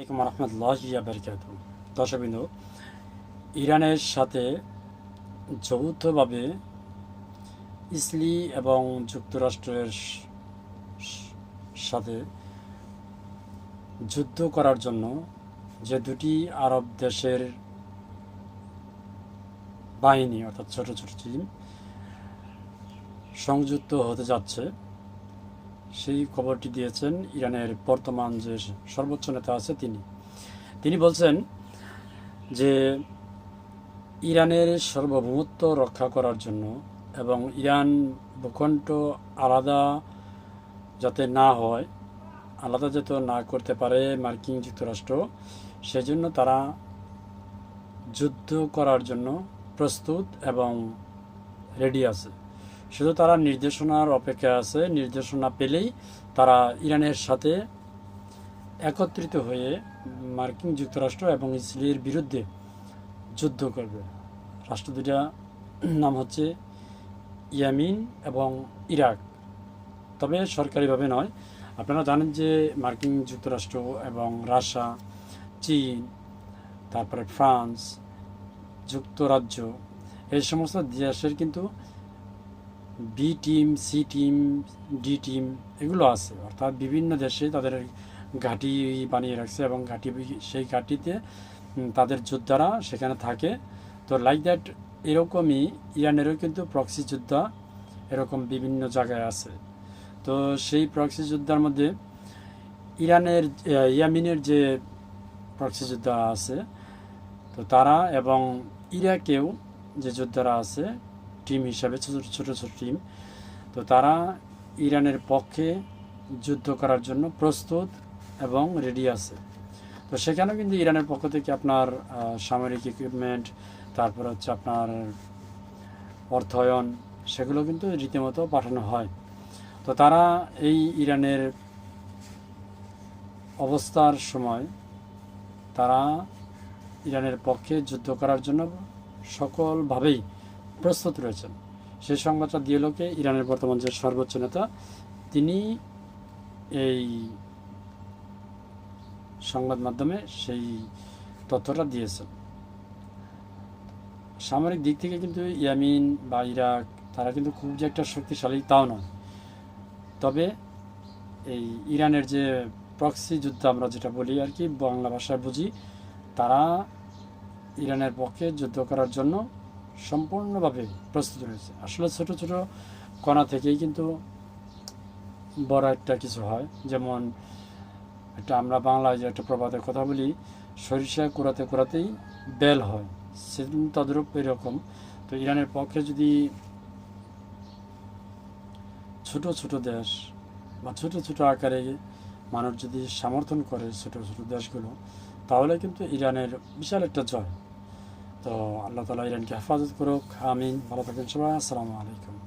আলাইকুম রহমতুল্লাহি ওয়া বারাকাতুহু। দর্শকবৃন্দ, ইরানের সাথে যৌথভাবে ইসলি এবং যুক্তরাষ্ট্রের সাথে যুদ্ধ করার জন্য যে দুটি আরব দেশের বাহিনী অর্থাৎ ছোট ছোট টিম সংযুক্ত হতে যাচ্ছে, সেই খবরটি দিয়েছেন ইরানের বর্তমান যে সর্বোচ্চ নেতা আছে তিনি বলছেন যে ইরানের সার্বভৌমত্ব রক্ষা করার জন্য এবং ইরান ভূখণ্ড আলাদা যাতে না হয়, আলাদা যাতে না করতে পারে মার্কিন যুক্তরাষ্ট্র, সেজন্য তারা যুদ্ধ করার জন্য প্রস্তুত এবং রেডি আছে। শুধু তারা নির্দেশনার অপেক্ষায় আছে। নির্দেশনা পেলেই তারা ইরানের সাথে একত্রিত হয়ে মার্কিন যুক্তরাষ্ট্র এবং ইসরায়েলের বিরুদ্ধে যুদ্ধ করবে। রাষ্ট্র দুটা নাম হচ্ছে ইয়েমেন এবং ইরাক, তবে সরকারিভাবে নয়। আপনারা জানেন যে মার্কিন যুক্তরাষ্ট্র এবং রাশিয়া, চীন, তারপরে ফ্রান্স, যুক্তরাজ্য, এই সমস্ত দেশের কিন্তু B team, C team, D team এগুলো আছে। অর্থাৎ বিভিন্ন দেশে তাদের ঘাঁটি বানিয়ে রাখছে এবং সেই ঘাঁটিতে তাদের যোদ্ধারা সেখানে থাকে। তো লাইক দ্যাট এরকমই ইরানেরও কিন্তু প্রক্সি যোদ্ধা এরকম বিভিন্ন জায়গায় আছে। তো সেই প্রক্সি যোদ্ধার মধ্যে ইয়েমেনের যে প্রক্সি যোদ্ধা আছে, তো তারা এবং ইরাকেও যে যোদ্ধারা আছে টিম হিসাবে, ছোট ছোট টিম, তো তারা ইরানের পক্ষে যুদ্ধ করার জন্য প্রস্তুত এবং রেডি আছে। তো সেখানেও কিন্তু ইরানের পক্ষ থেকে আপনার সামরিক ইকুইপমেন্ট, তারপর হচ্ছে আপনার অর্থায়ন, সেগুলো কিন্তু রীতিমতো পাঠানো হয়। তো তারা এই ইরানের অবস্থার সময় তারা ইরানের পক্ষে যুদ্ধ করার জন্য সকলভাবেই প্রস্তুত রয়েছেন। সেই সংবাদটা দিয়ে লোকে ইরানের বর্তমান যে সর্বোচ্চ নেতা তিনি এই সংবাদ মাধ্যমে সেই তথ্যটা দিয়েছেন। সামরিক দিক থেকে কিন্তু ইয়েমেন বা ইরাক তারা কিন্তু খুব যে একটা শক্তিশালী তাও নয়। তবে এই ইরানের যে প্রক্সি যুদ্ধ আমরা যেটা বলি আর কি, বাংলা ভাষায় বুঝি, তারা ইরানের পক্ষে যুদ্ধ করার জন্য সম্পূর্ণভাবে প্রস্তুত রয়েছে। আসলে ছোট ছোট কণা থেকেই কিন্তু বড় একটা কিছু হয়। যেমন একটা আমরা বাংলায় যে একটা প্রবাদের কথা বলি, সরিষা কুড়াতে কুড়াতেই বেল হয়, তদ্রূপ এরকম। তো ইরানের পক্ষে যদি ছোট ছোট দেশ বা ছোট ছোট আকারে মানুষ যদি সমর্থন করে ছোট ছোট দেশগুলো, তাহলে কিন্তু ইরানের বিশাল একটা জয়। তো আল্লাহ তাআলা ইরানকে হেফাজত করুক, আমিন। ভালো থাকবেন সবাই। আসসালামু আলাইকুম।